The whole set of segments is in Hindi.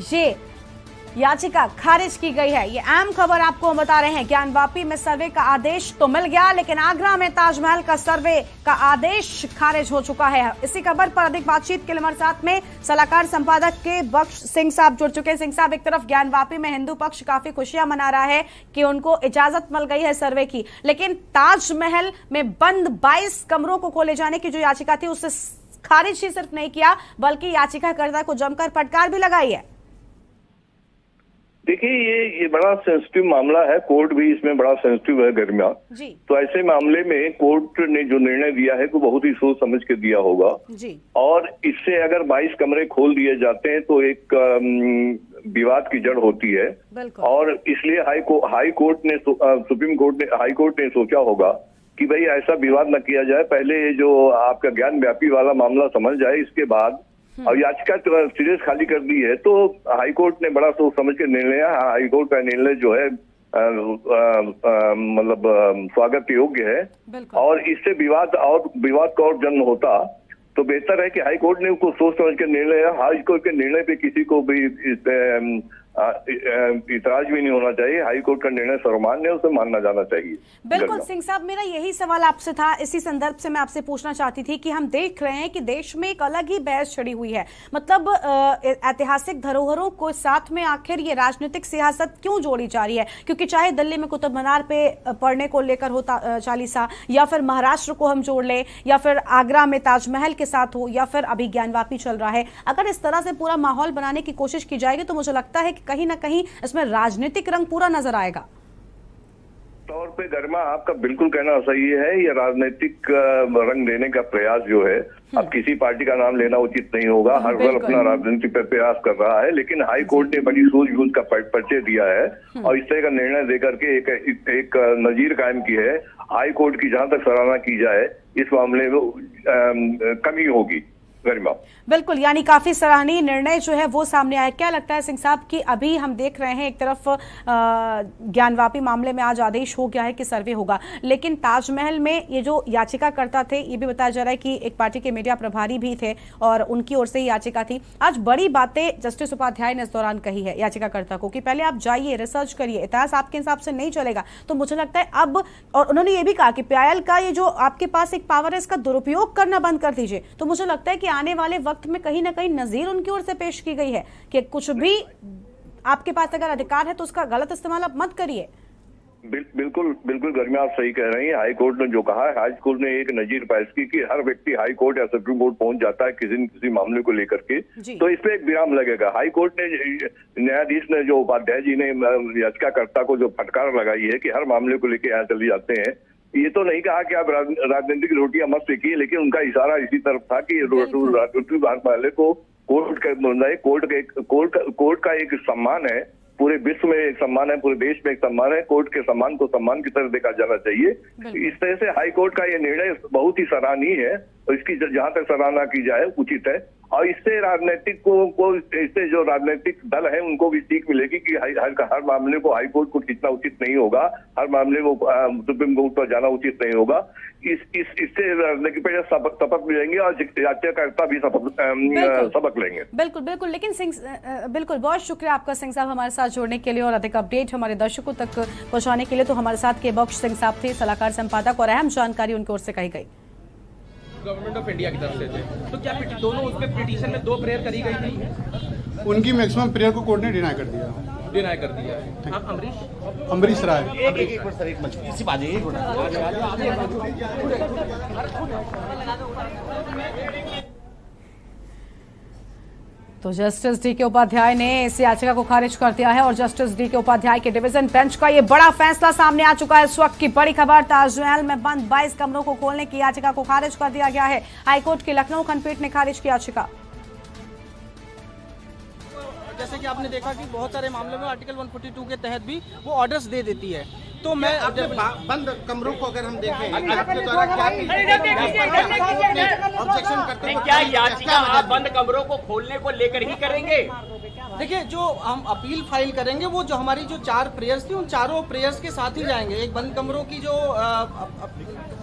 ये याचिका खारिज की गई है। ये अहम खबर आपको हम बता रहे हैं। ज्ञानवापी में सर्वे का आदेश तो मिल गया, लेकिन आगरा में ताजमहल का सर्वे का आदेश खारिज हो चुका है। इसी खबर पर अधिक बातचीत के लिए हमारे साथ में सलाहकार संपादक के बख्श सिंह साहब जुड़ चुके हैं। सिंह साहब, एक तरफ ज्ञानवापी में हिंदू पक्ष काफी खुशियां मना रहा है कि उनको इजाजत मिल गई है सर्वे की, लेकिन ताजमहल में बंद 22 कमरों को खोले जाने की जो याचिका थी उसे खारिज ही सिर्फ नहीं किया, बल्कि याचिकाकर्ता को जमकर फटकार भी लगाई है। देखिए, ये बड़ा सेंसिटिव मामला है। कोर्ट भी इसमें बड़ा सेंसिटिव है गरिमा जी। तो ऐसे मामले में कोर्ट ने जो निर्णय दिया है वो बहुत ही सोच समझ के दिया होगा जी। और इससे अगर 22 कमरे खोल दिए जाते हैं तो एक विवाद की जड़ होती है, और इसलिए हाई कोर्ट ने सुप्रीम कोर्ट ने हाई कोर्ट ने सोचा होगा कि भाई ऐसा विवाद न किया जाए, पहले जो आपका ज्ञान व्यापी वाला मामला समझ जाए, इसके बाद और याचिका सीरियस खाली कर दी है। तो हाईकोर्ट ने बड़ा सोच समझ के निर्णय, हाईकोर्ट का निर्णय जो है मतलब स्वागत योग्य है, और इससे विवाद का और जन्म होता तो बेहतर है कि हाईकोर्ट ने उसको सोच समझ के निर्णय, हाईकोर्ट के निर्णय पे किसी को भी इतराज भी नहीं होना चाहिए। हाईकोर्ट का निर्णय सर्वमान्य है, उसे मानना जाना चाहिए। बिल्कुल सिंह साहब, मेरा यही सवाल आपसे था। इसी संदर्भ से मैं आपसे पूछना चाहती थी कि हम देख रहे हैं कि देश में एक अलग ही बहस छिड़ी हुई है, मतलब ऐतिहासिक धरोहरों को साथ में आखिर ये राजनीतिक सियासत क्यों जोड़ी जा रही है? क्योंकि चाहे दिल्ली में कुतुब मीनार पे पढ़ने को लेकर हो चालीसा, या फिर महाराष्ट्र को हम जोड़ ले, या फिर आगरा में ताजमहल के साथ हो, या फिर अभी ज्ञानवापी चल रहा है, अगर इस तरह से पूरा माहौल बनाने की कोशिश की जाएगी तो मुझे लगता है कि कहीं ना कहीं इसमें राजनीतिक रंग पूरा नजर आएगा। तौर पे गरिमा, आपका बिल्कुल कहना सही है। ये राजनीतिक रंग देने का प्रयास जो है, अब किसी पार्टी का नाम लेना उचित नहीं होगा, हर वर्ग अपना राजनीतिक पे प्रयास कर रहा है, लेकिन हाई कोर्ट ने बड़ी सूझबूझ का परिचय दिया है और इस तरह का निर्णय देकर के एक नजीर कायम की है। हाई कोर्ट की जहां तक सराहना की जाए, इस मामले में कमी होगी गरिमा। बिल्कुल, यानी काफी सराहनीय निर्णय जो है वो सामने आया। क्या लगता है सिंह साहब कि अभी हम देख रहे हैं एक तरफ ज्ञानवापी मामले में आज आदेश हो गया है कि सर्वे होगा, लेकिन ताजमहल में ये जो याचिकाकर्ता थे, ये भी बताया जा रहा है कि एक पार्टी के मीडिया प्रभारी भी थे और उनकी ओर से ही याचिका थी। आज बड़ी बातें जस्टिस उपाध्याय ने इस दौरान कही है याचिकाकर्ता को कि पहले आप जाइए, रिसर्च करिए, इतिहास आपके हिसाब से नहीं चलेगा। तो मुझे लगता है अब, और उन्होंने ये भी कहा कि पीआईएल का ये जो आपके पास एक पावर है, इसका दुरुपयोग करना बंद कर दीजिए। तो मुझे लगता है कि आने वाले वक्त में कहीं ना कहीं नजीर उनकी ओर से पेश की गई है कि कुछ भी आपके पास अगर अधिकार है तो उसका गलत इस्तेमाल आप मत करिए। बिल्कुल गरिमा, आप सही कह रही हैं। हाई कोर्ट ने जो कहा है, हाई कोर्ट ने एक नजीर पेश की कि हर व्यक्ति हाई कोर्ट या सुप्रीम कोर्ट पहुंच जाता है किसी न किसी मामले को लेकर के, तो इस पे एक विराम लगेगा। हाई कोर्ट ने, न्यायाधीश ने, जो उपाध्याय जी ने याचिकाकर्ता को जो फटकार लगाई है कि हर मामले को लेकर यहाँ चले जाते हैं, ये तो नहीं कहा कि आप राजनीतिक रोटियां मत सेकिए, लेकिन उनका इशारा इसी तरफ था कि राजनीतिक वाले को कोर्ट का एक सम्मान है, पूरे विश्व में एक सम्मान है, पूरे देश में एक सम्मान है। कोर्ट के सम्मान को सम्मान की तरह देखा जाना चाहिए। इस तरह से हाई कोर्ट का ये निर्णय बहुत ही सराहनीय है और इसकी जहां तक सराहना की जाए उचित है। और इससे राजनीतिक को इससे जो राजनीतिक दल है उनको भी सीख मिलेगी कि हर मामले को हाई कोर्ट को खींचना उचित नहीं होगा, हर मामले को सुप्रीम कोर्ट पर जाना उचित नहीं होगा। इससे राजनीतिक पे शपथ मिलेंगे और याचिकाकर्ता भी सबक लेंगे। बिल्कुल। लेकिन सिंह, बिल्कुल, बहुत शुक्रिया आपका सिंह साहब हमारे साथ जुड़ने के लिए और अधिक अपडेट हमारे दर्शकों तक पहुंचाने के लिए। तो हमारे साथ के बख्श सिंह साहब थे, सलाहकार संपादक, और अहम जानकारी उनकी ओर से कही गई। गवर्नमेंट ऑफ इंडिया की तरफ से थे, तो क्या दोनों उसके पिटीशन में 2 प्रेयर करी गई थी? उनकी मैक्सिमम प्रेयर को कोर्ट ने डिनाई कर दिया। आप अमरीश राय, तो जस्टिस डी के उपाध्याय ने इस याचिका को खारिज कर दिया है और जस्टिस डी के उपाध्याय के डिवीजन बेंच का ये बड़ा फैसला सामने आ चुका है। इस वक्त की बड़ी खबर, ताजमहल में बंद 22 कमरों को खोलने की याचिका को खारिज कर दिया गया है। हाईकोर्ट की लखनऊ खंडपीठ ने खारिज की याचिका। जैसे कि आपने देखा कि बहुत सारे मामलों में आर्टिकल 142 के तहत भी वो ऑर्डर्स दे देती है। तो मैं अपने बंद कमरों को अगर हम देखें, आपके द्वारा ऑब्जेक्शन करते हैं, क्या याचिका आप बंद कमरों को खोलने को लेकर ही करेंगे? देखिए, जो हम अपील फाइल करेंगे वो जो हमारी जो 4 प्रेयर्स थी, उन चारों प्रेयर्स के साथ ही जाएंगे। एक बंद कमरों की जो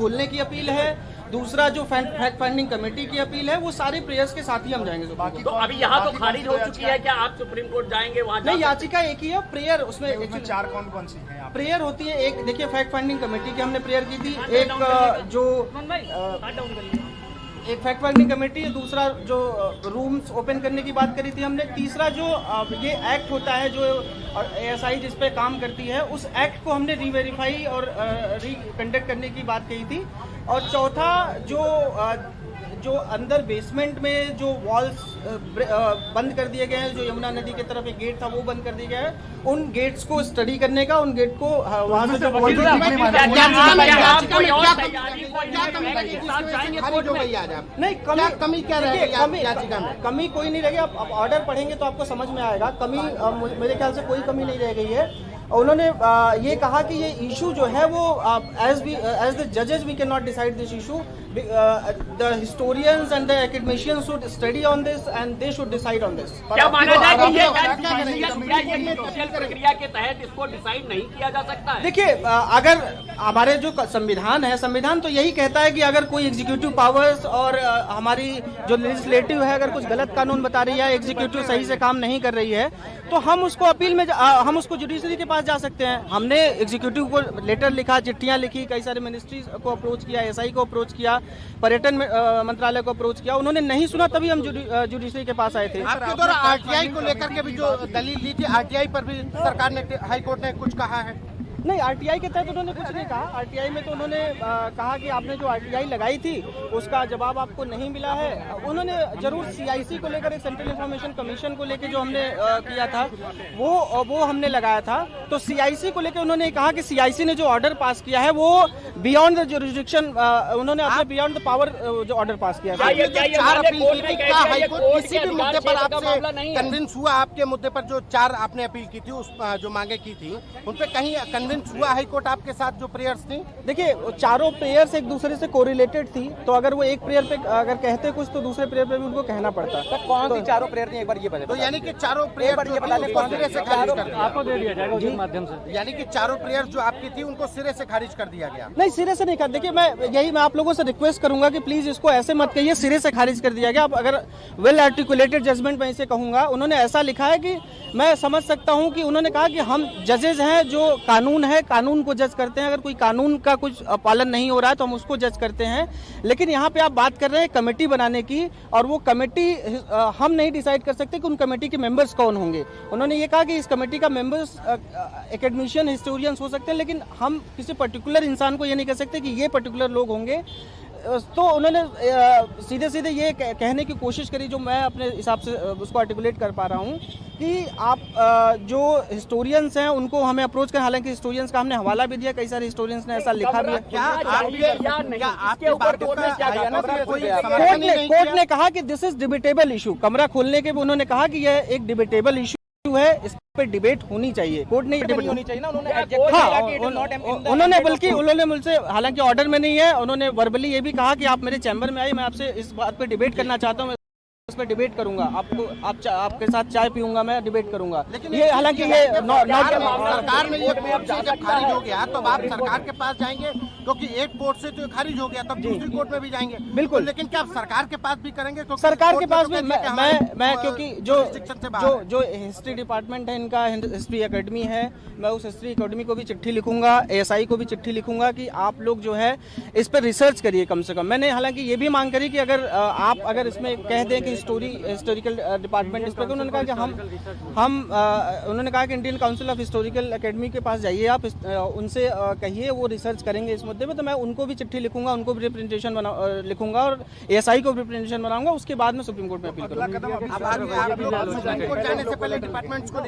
खोलने की अपील है, दूसरा जो फैक्ट फाइंडिंग कमेटी की अपील है, वो सारे प्रेयर्स के साथ ही हम जाएंगे। तो अभी यहाँ तो खारिज हो चुकी है, क्या आप सुप्रीम कोर्ट जाएंगे वहाँ? नहीं, याचिका एक ही है, प्रेयर उसमें चार कौन सी है? प्रेयर होती है। एक देखिए फैक्ट फाइंडिंग कमेटी की हमने प्रेयर की थी, एक फैक्ट फाइंडिंग कमेटी, दूसरा जो रूम्स ओपन करने की बात करी थी हमने, तीसरा जो ये एक्ट होता है जो ASI जिस पे काम करती है, उस एक्ट को हमने रीवेरीफाई और रिकंडक्ट करने की बात कही थी, और चौथा जो अंदर बेसमेंट में जो वॉल्स बंद कर दिए गए हैं, जो यमुना नदी की तरफ एक गेट था वो बंद कर दिया गया है, उन गेट्स को स्टडी करने का, उन गेट को वहां से कमी क्या रहेगी याचिका में? कमी कोई नहीं रहेगी। आप ऑर्डर पढ़ेंगे तो आपको समझ में आएगा। कमी मेरे ख्याल से कोई कमी नहीं रह गई है। उन्होंने ये कहा कि ये इशू जो है वो एज द जजेस we can not decide this issue, the historians and the academicians should study on this and they should decide on this. क्या माना जाए कि ये जुडिशियल प्रक्रिया के तहत इसको डिसाइड नहीं किया जा सकता है? देखिए, अगर हमारे जो संविधान है, संविधान तो यही कहता है कि अगर कोई एग्जीक्यूटिव पावर्स और हमारी जो लेजिस्लेटिव है अगर कुछ गलत कानून बता रही है, एग्जीक्यूटिव सही से काम नहीं कर रही है, तो हम उसको अपील में हम उसको जुडिशरी के पास जा सकते हैं। हमने एग्जीक्यूटिव को लेटर लिखा, चिट्ठियां लिखी, कई सारे मिनिस्ट्रीज को अप्रोच किया, SI को अप्रोच किया, पर्यटन मंत्रालय को अप्रोच किया, उन्होंने नहीं सुना, तभी हम जुडिशरी के पास आए थे। आपके द्वारा RTI को लेकर के भी जो दलील दी थी, RTI पर भी सरकार ने, हाईकोर्ट ने कुछ कहा है? नहीं, RTI के तहत उन्होंने कुछ नहीं कहा। RTI में तो उन्होंने कहा कि आपने जो RTI लगाई थी उसका जवाब आपको नहीं मिला है। उन्होंने जरूर CIC को लेकर, सेंट्रल इंफॉर्मेशन कमीशन को लेकर जो हमने किया था वो हमने लगाया था, तो CIC को लेकर उन्होंने कहा कि CIC ने जो ऑर्डर पास किया है वो बियॉन्ड द जुरिडिक्शन, उन्होंने अपने बियॉन्ड द पावर जो ऑर्डर पास किया है। हाईकोर्ट किसी भी मुद्दे पर आपसे कन्विंस हुआ? आपके मुद्दे पर जो 4 आपने अपील की थी, उस जो मांगे की थी, उन पे कहीं हुआ हाईकोर्ट आपके साथ जो प्रेयर्स थी? देखिए, चारों प्रेयर्स एक दूसरे से कोरिलेटेड थी, तो अगर वो एक प्रेयर पे अगर कहते कुछ तो दूसरे प्रेयर पे भी उनको कहना पड़ता। तो कौन सी चारों प्रेयर थी, एक बार ये बता। तो यानी कि चारों प्रेयर सिरे से खारिज कर दिया, आपको दे दिया जाएगा उस माध्यम से? यानी कि चारों प्रेयर जो आपकी थी उनको सिरे से खारिज कर दिया गया? नहीं, सिरे से नहीं कर। देखिए, मैं आप लोगों से रिक्वेस्ट करूंगा कि प्लीज इसको ऐसे मत कहिए सिरे से खारिज कर दिया गया। अब अगर वेल आर्टिकुलेटेड जजमेंट मैं इसे कहूंगा, उन्होंने ऐसा लिखा है कि मैं समझ सकता हूं कि उन्होंने कहा कि हम जजेज हैं, जो कानून है, कानून को जज करते हैं। अगर कोई कानून का कुछ पालन नहीं हो रहा है तो हम उसको जज करते हैं। लेकिन यहाँ पे आप बात कर रहे हैं कमेटी बनाने की, और वो कमेटी हम नहीं डिसाइड कर सकते कि उन कमेटी के मेंबर्स कौन होंगे। उन्होंने ये कहा कि इस कमेटी का मेंबर्स एकेडमिशियन, हिस्टोरियंस हो सकते हैं, लेकिन हम किसी पर्टिकुलर इंसान को ये नहीं कह सकते कि ये पर्टिकुलर लोग होंगे। तो उन्होंने सीधे सीधे ये कहने की कोशिश करी, जो मैं अपने हिसाब से उसको आर्टिकुलेट कर पा रहा हूँ, कि आप जो हिस्टोरियंस हैं उनको हमें अप्रोच करें। हालांकि हिस्टोरियंस का हमने हवाला भी दिया, कई सारे हिस्टोरियंस ने ऐसा लिखा भी है। कोर्ट ने कहा कि दिस इज डिबेटेबल इशू। कमरा खोलने के भी उन्होंने कहा कि यह एक डिबेटेबल इशू है, इस पे डिबेट होनी चाहिए। कोर्ट ने डिबेट होनी चाहिए ना, उन्होंने बल्कि उन्होंने मुझसे, हालांकि ऑर्डर में नहीं है, उन्होंने वर्बली ये भी कहा कि आप मेरे चैम्बर में आइए, मैं आपसे इस बात पे डिबेट करना चाहता हूँ, इस पे डिबेट करूंगा, आपके साथ चाय पीऊंगा, मैं डिबेट करूंगा। लेकिन ये हालांकि ये सरकार में ये कोर्ट से जब खारिज हो गया तो आप सरकार के पास जाएंगे, क्योंकि एक कोर्ट से तो खारिज हो गया, तब दूसरी कोर्ट में भी जाएंगे। बिल्कुल। लेकिन क्या आप सरकार के पास भी करेंगे? सरकार के पास भी मैं क्योंकि जो हिस्ट्री डिपार्टमेंट है इनका, हिस्ट्री अकेडमी है, मैं उस हिस्ट्री अकेडमी को भी चिट्ठी लिखूंगा, ASI को भी चिट्ठी लिखूंगा कि आप लोग जो है इस पर रिसर्च करिए कम से कम। मैंने हालांकि ये भी मांग करी कि अगर इसमें कह दें कि हिस्टोरिकल डिपार्टमेंट इस पर, उन्होंने कहा कि उन्होंने कहा कि Indian council of historical academy के पास जाइए, आप उनसे कहिए, वो रिसर्च करेंगे इस मुद्दे में। तो मैं उनको भी चिट्ठी लिखूंगा, उनको भी रिप्रेजेंटेशन लिखूंगा और ASI को भी रिप्रेजेंटेशन बनाऊंगा। उसके बाद में सुप्रीम कोर्ट में अपील करूंगा।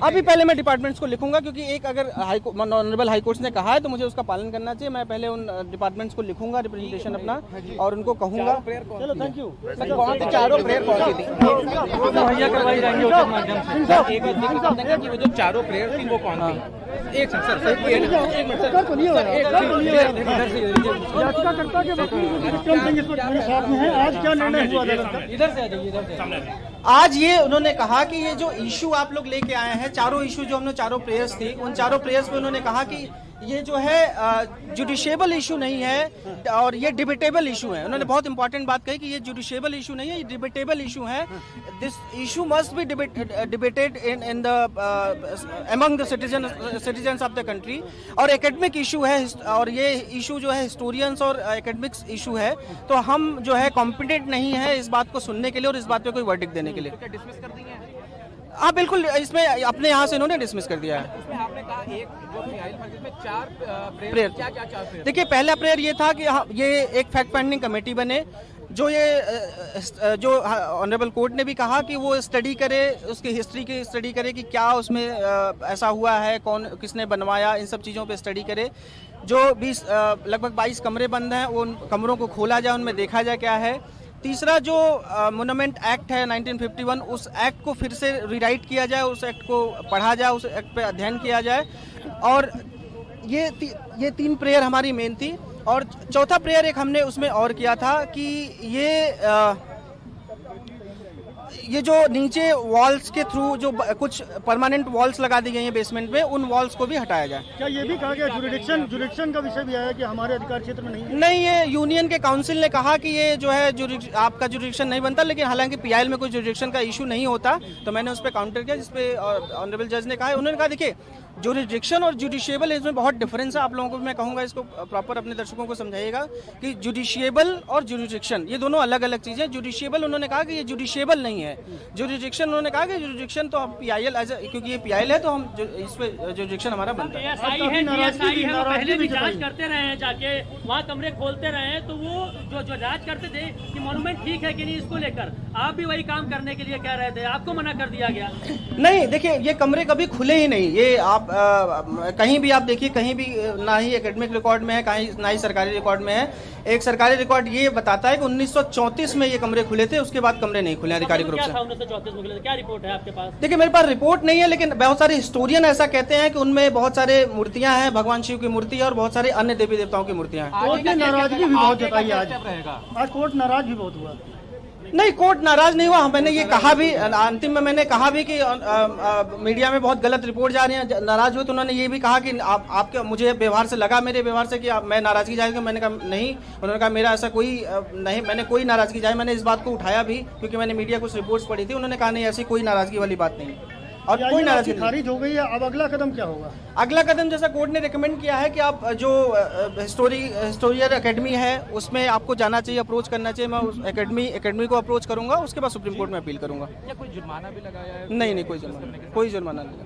अभी पहले मैं डिपार्टमेंट्स को लिखूंगा, क्योंकि एक अगर ऑनरेबल हाईकोर्ट ने कहा है तो मुझे उसका पालन करना चाहिए। मैं पहले उन डिपार्टमेंट्स को लिखूंगा रिप्रेजेंटेशन अपना, और उनको कहूंगा। चलो, थैंक यू। कौन सी चारों प्रेयर कौन सी थी? मुहैया करवाई जाएंगी उसके माध्यम से। एक बार जिक्र कर देंगे कि वो जो चारों प्रेयर थी वो कौन थी? एक सर याचिकाकर्ता के वकील विक्रम सिंह इस वक्त मेरे साथ में हैं। आज क्या निर्णय हुआ अदालत का? इधर से आ जाइए, इधर से। आज ये उन्होंने कहा कि ये जो इशू आप लोग लेके आए हैं, चारों इशू जो हमने चारों प्रेयर्स थी, उन चारों प्रेयर्स पे उन्होंने कहा कि ये जो है जुडिशियबल इशू नहीं है और ये डिबेटेबल इशू है। उन्होंने बहुत इंपॉर्टेंट बात कही कि ये जुडिशियबल इशू नहीं है, ये डिबेटेबल इशू है। This issue must be debated in the among the citizens of the country. और एकेडमिक इशू है और ये इशू जो है हिस्टोरियंस और एकेडमिक्स इशू है, तो हम जो है कॉम्पिटेंट नहीं है इस बात को सुनने के लिए और इस बात पे कोई वर्डिक्ट देने के लिए। डिसमिस कर देंगे? हाँ बिल्कुल, इसमें अपने यहाँ से इन्होंने डिसमिस कर दिया है। उसमें आपने कहा एक जो फाइल था जिसमें 4 प्रेयर, क्या-क्या 4 प्रेयर? देखिए, पहला प्रेयर ये था कि ये एक फैक्ट फाइंडिंग कमेटी बने, जो ऑनरेबल कोर्ट ने भी कहा कि वो स्टडी करे, उसकी हिस्ट्री की स्टडी करे कि क्या उसमें ऐसा हुआ है, कौन किसने बनवाया, इन सब चीज़ों पे स्टडी करे। जो 20 लगभग 22 कमरे बंद हैं, उन कमरों को खोला जाए, उनमें देखा जाए क्या है। तीसरा जो मोन्यूमेंट एक्ट है 1951, उस एक्ट को फिर से रीराइट किया जाए, उस एक्ट को पढ़ा जाए, उस एक्ट पे अध्ययन किया जाए। और ये 3 प्रेयर हमारी मेन थी। और चौथा प्रेयर एक हमने उसमें और किया था कि ये जो नीचे वॉल्स के थ्रू जो कुछ परमानेंट वॉल्स लगा दी गई हैं बेसमेंट में, उन वॉल्स को भी हटाया जाए। क्या ये भी कहा गया जुरिडिक्शन का विषय भी आया कि हमारे अधिकार क्षेत्र में नहीं, ये यूनियन के काउंसिल ने कहा कि ये जो है आपका जुरिडिक्शन नहीं बनता, लेकिन हालांकि पीआईएल में कोई जुरिडिक्शन का इशू नहीं होता, तो मैंने उस पर काउंटर किया, जिसपे ऑनरेबल जज ने कहा है। उन्होंने कहा देखिए, जुरिडिक्शन और जुडिशियबल इसमें बहुत डिफरेंस है। आप लोगों को मैं कहूँगा इसको प्रॉपर अपने दर्शकों को समझाइएगा कि जुडिशियबल और जुरिडिक्शन ये दोनों अलग अलग चीज़ें। जुडिशियबल उन्होंने कहा कि ये जुडिशियबल नहीं है। जुरिडिक्शन उन्होंने कहा कि जुरिडिक्शन तो हम पीआईएल क्योंकि ये पीआईएल है तो हम इस पे जुरिडिक्शन हमारा बनता है। पहले भी जांच करते रहे हैं, जाके वहाँ कमरे खोलते रहे हैं, तो वो जो जांच करते थे कि मॉन्यूमेंट ठीक है कि नहीं, इसको लेकर आप भी वही काम करने के लिए कह रहे थे, आपको मना कर दिया गया? नहीं, देखिए, ये कमरे कभी खुले ही नहीं। ये आप कहीं भी आप देखिए, कहीं भी ना ही एकेडमिक रिकॉर्ड में है, कहीं ना ही सरकारी रिकॉर्ड में है। एक सरकारी रिकॉर्ड ये बताता है कि 1934 में ये कमरे खुले थे, उसके बाद कमरे नहीं खुले आधिकारिक रूप से। 1934 में खुले थे, क्या रिपोर्ट है आपके पास? देखिए, मेरे पास रिपोर्ट नहीं है, लेकिन बहुत सारे हिस्टोरियन ऐसा कहते हैं कि उनमें बहुत सारे मूर्तियां हैं, भगवान शिव की मूर्ति है और बहुत सारे अन्य देवी देवताओं की मूर्तियां हैं। कोर्ट ने नाराजगी भी बहुत जताई आज कोर्ट नाराज भी बहुत हुआ। नहीं, कोर्ट नाराज नहीं हुआ। मैंने ये कहा भी अंतिम में, मैंने कहा भी कि मीडिया में बहुत गलत रिपोर्ट जा रही है, नाराज हुए, तो उन्होंने ये भी कहा कि आपके मुझे व्यवहार से लगा, मेरे व्यवहार से कि मैं नाराजगी जाएगी। मैंने कहा नहीं, उन्होंने कहा मेरा ऐसा कोई नहीं, मैंने कोई नाराजगी जाए। मैंने इस बात को उठाया भी क्योंकि मैंने मीडिया कुछ रिपोर्ट्स पढ़ी थी, उन्होंने कहा नहीं, ऐसी कोई नाराजगी वाली बात नहीं और कोई नाराजगी खारिज हो गई है। अब अगला कदम क्या होगा? अगला कदम जैसा कोर्ट ने रिकमेंड किया है कि आप जो हिस्टोरियर एकेडमी है उसमें आपको जाना चाहिए, अप्रोच करना चाहिए। मैं उस एकेडमी को अप्रोच करूंगा, उसके बाद सुप्रीम कोर्ट में अपील करूंगा। या कोई जुर्माना भी लगाया है? नहीं, कोई जुर्माना नहीं।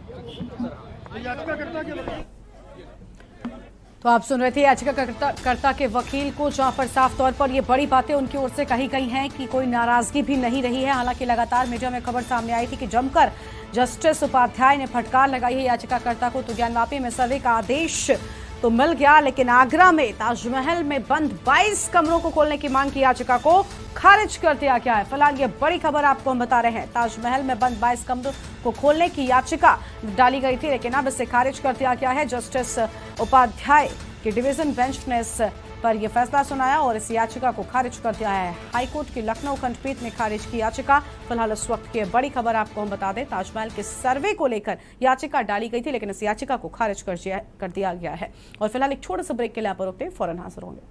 तो आप सुन रहे थे याचिकाकर्ता के वकील को, जहां पर साफ तौर पर ये बड़ी बातें उनकी ओर से कही गई हैं कि कोई नाराजगी भी नहीं रही है। हालांकि लगातार मीडिया में खबर सामने आई थी कि जमकर जस्टिस उपाध्याय ने फटकार लगाई है याचिकाकर्ता को। तो ज्ञानवापी में सर्वे का आदेश तो मिल गया, लेकिन आगरा में ताजमहल में बंद 22 कमरों को खोलने की मांग की याचिका को खारिज कर दिया गया है। फिलहाल ये बड़ी खबर आपको हम बता रहे हैं। ताजमहल में बंद 22 कमरों को खोलने की याचिका डाली गई थी, लेकिन अब इसे खारिज कर दिया गया है। जस्टिस उपाध्याय की डिवीजन बेंच ने इस पर यह फैसला सुनाया और इस याचिका को खारिज कर दिया है। हाईकोर्ट की लखनऊ खंडपीठ ने खारिज की याचिका। फिलहाल इस वक्त की बड़ी खबर आपको हम बता दें, ताजमहल के सर्वे को लेकर याचिका डाली गई थी, लेकिन इस याचिका को खारिज कर दिया गया है। और फिलहाल एक छोटे से ब्रेक के लिए आप रुकते हैं, फौरन हाजिर होंगे।